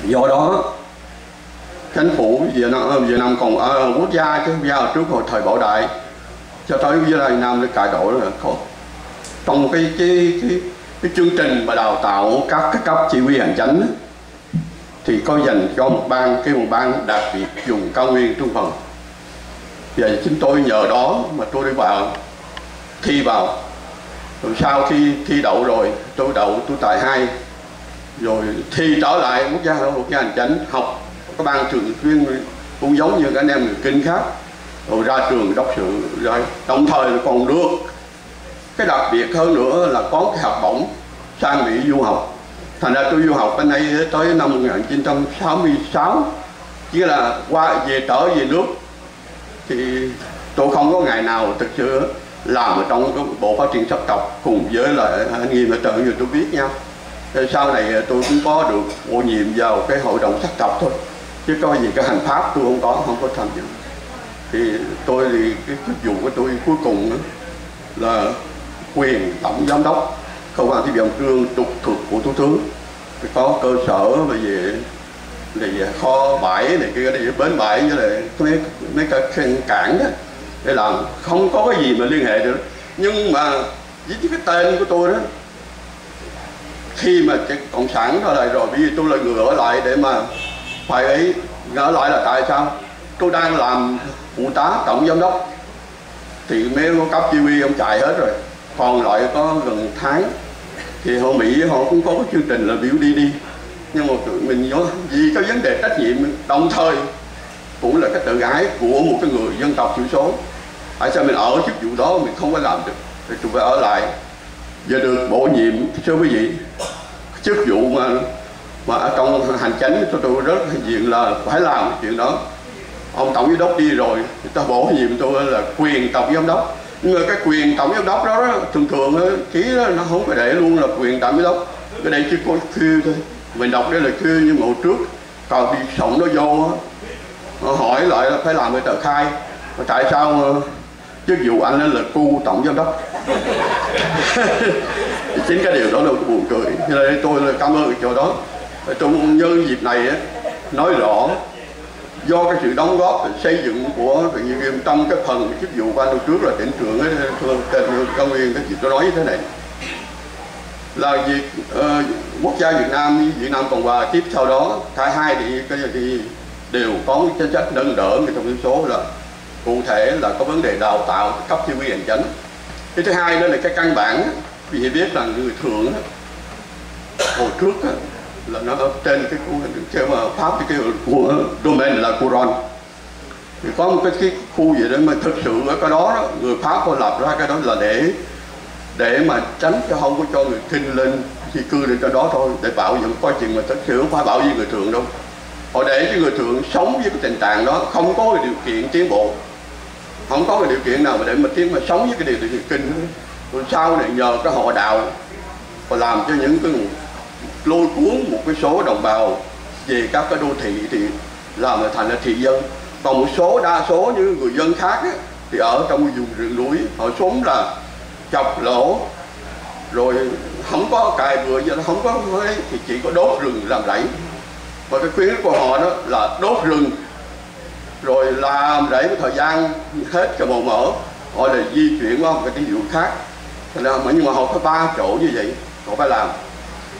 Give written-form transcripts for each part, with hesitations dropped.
Do đó chính phủ Việt Nam còn quốc gia chứ quốc gia trước hồi thời Bảo Đại cho tới Việt Nam để cải đổi là trong cái chương trình mà đào tạo các cái cấp chỉ huy hành chánh thì có dành cho một ban đặc biệt dùng cao nguyên trung phần. Và chính tôi nhờ đó mà tôi đi vào thi vào. Rồi sau khi thi đậu rồi tôi tài 2 rồi thi trở lại quốc gia hành chánh học các ban trường chuyên cũng giống như các anh em người kinh khác, rồi ra trường đốc sự rồi đồng thời còn được cái đặc biệt hơn nữa là có cái học bổng sang Mỹ du học. Thành ra tôi du học bên đây tới năm 1966, chỉ là trở về nước thì tôi không có ngày nào thực sự làm ở trong cái bộ phát triển sắc tộc cùng với lại anh Nghiêm ở trợ như tôi biết nhau. Sau này tôi cũng có được bổ nhiệm vào cái hội đồng sắc tộc thôi, chứ có gì cái hành pháp tôi không có tham dự. Thì tôi thì cái chức vụ của tôi cuối cùng đó là quyền tổng giám đốc cơ quan thi viện trương trực thuộc của thủ tướng, có cơ sở về kho bãi này kia, để bến bãi với lại mấy cái cảng đó để làm, không có cái gì mà liên hệ được. Nhưng mà với cái tên của tôi đó, khi mà cái cộng sản ra lại rồi, vì tôi là người ở lại để mà phải ấy ở lại là tại sao tôi đang làm phụ tá tổng giám đốc thì mấy cấp chỉ huy ông chạy hết rồi, còn lại có gần tháng thì họ Mỹ họ cũng có cái chương trình là biểu đi, nhưng mà mình vì cái vấn đề trách nhiệm đồng thời cũng là cái tự ái của một cái người dân tộc thiểu số. Tại sao mình ở chức vụ đó mình không có làm được thì tôi phải ở lại. Giờ được bổ nhiệm thưa quý vị, chức vụ mà ở trong hành chánh tôi rất diện là phải làm cái chuyện đó. Ông tổng giám đốc đi rồi người ta bổ nhiệm tôi là quyền tổng giám đốc, nhưng mà cái quyền tổng giám đốc đó thường ký đó, nó không phải để luôn là quyền tổng giám đốc, cái đây chỉ có kêu thôi. Mình đọc đây là kêu, nhưng mà hồi trước còn bị sổng nó vô họ hỏi lại là phải làm cái tờ khai mà tại sao chức vụ anh là cu tổng giám đốc. Chính cái điều đó là buồn cười. Cho nên tôi là cảm ơn cái chỗ đó. Tôi nhân dịp này nói rõ do cái sự đóng góp xây dựng của tự nhiên trong cái phần chức vụ của anh hồi trước là tỉnh trưởng tên Cao Nguyên, cái gì tôi nói như thế này là việc quốc gia Việt Nam Cộng Hòa tiếp sau đó cả hai thì đều có chính sách nâng đỡ người trong thiểu số, là cụ thể là có vấn đề đào tạo cấp chỉ huy hành chánh. Cái thứ hai đó là cái căn bản, vì biết là người thường hồi trước là nó ở trên cái mà pháp cái của domain là Quran thì có một cái khu gì đó mà thực sự ở cái đó người Pháp họ lập ra cái đó là để mà tránh cho không có cho người kinh lên di cư lên cho đó thôi, để bảo vệ quá trình mà thực sự không phải bảo vệ người thường đâu. Họ để cho người thường sống với cái tình trạng đó, không có cái điều kiện tiến bộ, không có cái điều kiện nào mà để mà sống với cái điều kiện kinh. Rồi sau này nhờ cái họ đạo và làm cho những cái lôi cuốn một cái số đồng bào về các cái đô thị thì làm thành là thị dân. Còn một số đa số như người dân khác thì ở trong vùng rừng núi họ xuống là chọc lỗ rồi không có cài vừa, không có thì chỉ có đốt rừng làm rẫy. Và cái khuyến của họ đó là đốt rừng rồi làm rẫy một thời gian hết cái màu mỡ, họ là di chuyển qua một cái ví dụ khác. Nhưng mà họ có 3 chỗ như vậy họ phải làm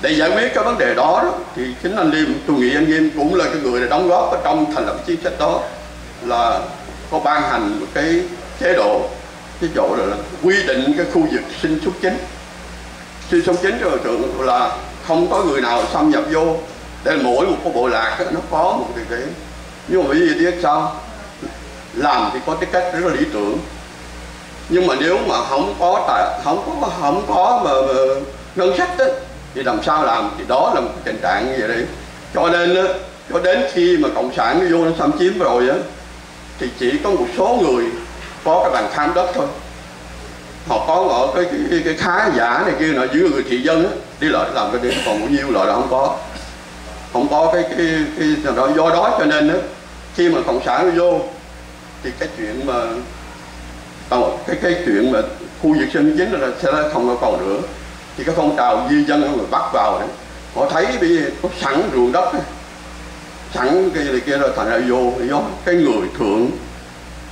để giải quyết cái vấn đề đó, thì chính anh Liêm, tôi nghĩ anh Liêm cũng là cái người để đóng góp ở trong thành lập chính sách đó, là có ban hành một cái chế độ, cái chỗ là quy định cái khu vực sinh sống chính cho thường là không có người nào xâm nhập vô, để mỗi một cái bộ lạc nó có một cái nhưng mà bởi vì biết sao làm thì có cái cách rất là lý tưởng, nhưng mà nếu mà không có mà ngân sách đó, thì làm sao làm, thì đó là một cái tình trạng như vậy đấy. Cho nên cho đến khi mà cộng sản nó vô nó xâm chiếm rồi á, thì chỉ có một số người có cái bằng khám đất thôi, họ có ở cái khá giả này kia, là giữ người thị dân á, đi lại làm cái điều, còn bao nhiêu loại là không có cái đó. Do đó cho nên á, khi mà cộng sản nó vô thì cái chuyện mà cái chuyện mà khu vực sinh chính là sẽ không còn nữa. Thì cái phong trào di dân người Bắc vào đấy, họ thấy bây giờ có sẵn ruộng đất sẵn cái này kia rồi thành ra vô do cái người thượng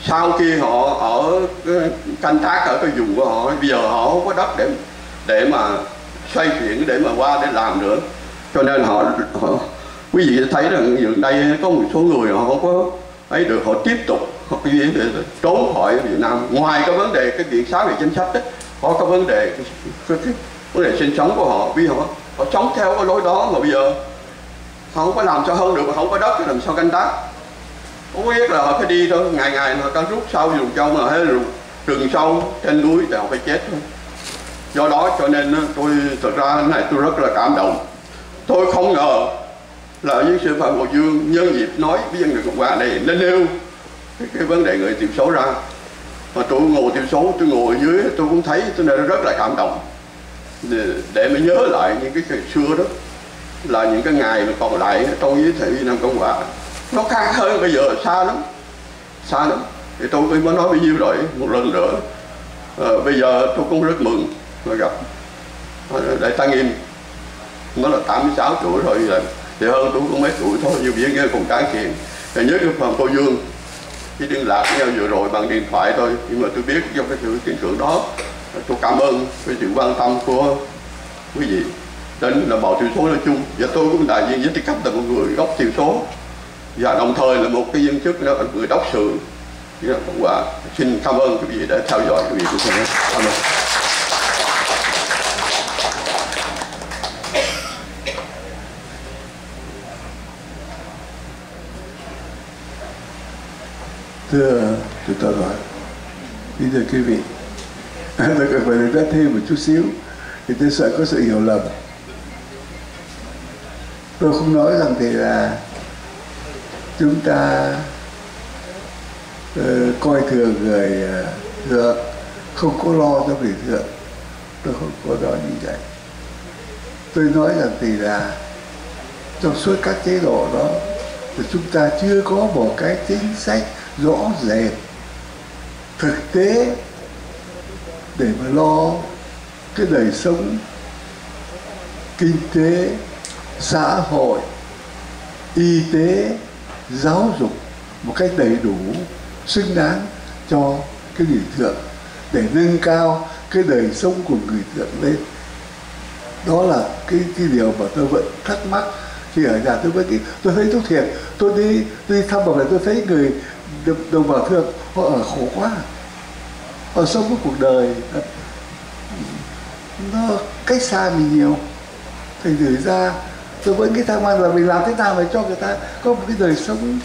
sau khi họ ở canh tác ở cái vùng của họ, bây giờ họ không có đất để mà xoay chuyển, để mà qua để làm nữa, cho nên họ quý vị thấy rằng gần đây có một số người họ không có ấy được, họ tiếp tục họ cái gì để trốn khỏi Việt Nam. Ngoài cái vấn đề cái việc xá về chính sách đó, có cái vấn đề cái vấn đề sinh sống của họ, vì họ sống theo cái lối đó mà bây giờ họ không có làm sao hơn được, mà không có đất thì làm sao canh tác. Không biết là họ phải đi thôi, ngày ngày họ ta rút sâu vùng trong mà hay rừng sâu trên núi thì họ phải chết thôi. Do đó cho nên tôi thực ra cái này tôi rất là cảm động. Tôi không ngờ là với sư Phạm Hồ Dương nhân dịp nói với dân người Cộng hòa này nên nêu cái vấn đề người thiểu số ra. Mà tôi ngồi thiểu số, tôi ngồi dưới tôi cũng thấy tôi này rất là cảm động để mà nhớ lại những cái ngày xưa đó, là những cái ngày mà còn lại trong với thời Việt Nam Cộng hòa nó khác hơn bây giờ, xa lắm, xa lắm. Thì tôi mới nói bao nhiêu rồi một lần nữa. Bây giờ tôi cũng rất mừng mà gặp Đại Tăng Im, nó là 86 tuổi rồi, thì hơn tôi cũng mấy tuổi thôi, nhưng mà nghe còn tráng kiện. Thì nhớ cái Phạm Cô Dương chỉ liên lạc với nhau vừa rồi bằng điện thoại thôi, nhưng mà tôi biết trong cái sự tiến trưởng đó, tôi cảm ơn cái sự quan tâm của quý vị đến là bào thiểu số nói chung, và tôi cũng đại diện với tư cách là một người gốc thiểu số và đồng thời là một cái viên chức là người đốc sự. Và xin cảm ơn quý vị đã theo dõi quý vị. Cảm ơn. Thưa chủ tọa đoàn, kính thưa quý vị, tôi cần phải nói thêm một chút xíu thì tôi sợ có sự hiểu lầm. Tôi không nói rằng thì là chúng ta coi thường người thượng, không có lo cho người thượng. Tôi không có nói như vậy. Tôi nói rằng thì là trong suốt các chế độ đó thì chúng ta chưa có một cái chính sách rõ rệt thực tế để mà lo cái đời sống kinh tế, xã hội, y tế, giáo dục một cách đầy đủ, xứng đáng cho cái người thượng, để nâng cao cái đời sống của người thượng lên. Đó là cái điều mà tôi vẫn thắc mắc khi ở nhà. Tôi thấy tốt thiệt, tôi đi thăm một lần tôi thấy người đồng bào thượng họ ở khổ quá, họ sống với cuộc đời nó cách xa mình nhiều. Thành thử ra tôi vẫn nghĩ thắc mắc là mình làm thế nào để cho người ta có một cái đời sống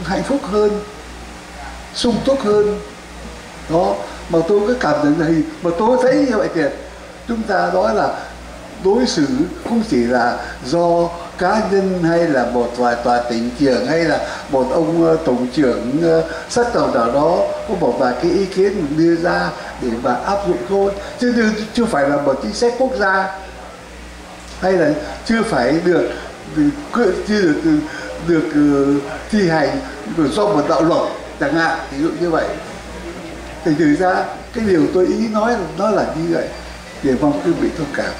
hạnh phúc hơn, sung túc hơn đó. Mà tôi cứ cảm nhận này, mà tôi thấy như vậy kìa, chúng ta đó là đối xử không chỉ là do cá nhân hay là một vài tòa tỉnh trưởng hay là một ông tổng trưởng sắc tộc nào đó có một vài cái ý kiến mình đưa ra để mà áp dụng thôi, chứ chưa phải là một chính sách quốc gia, hay là chưa phải được thi hành do một đạo luật chẳng hạn, ví dụ như vậy. Thì thực ra cái điều tôi ý nói nó là như vậy, để mong quý vị thông cảm.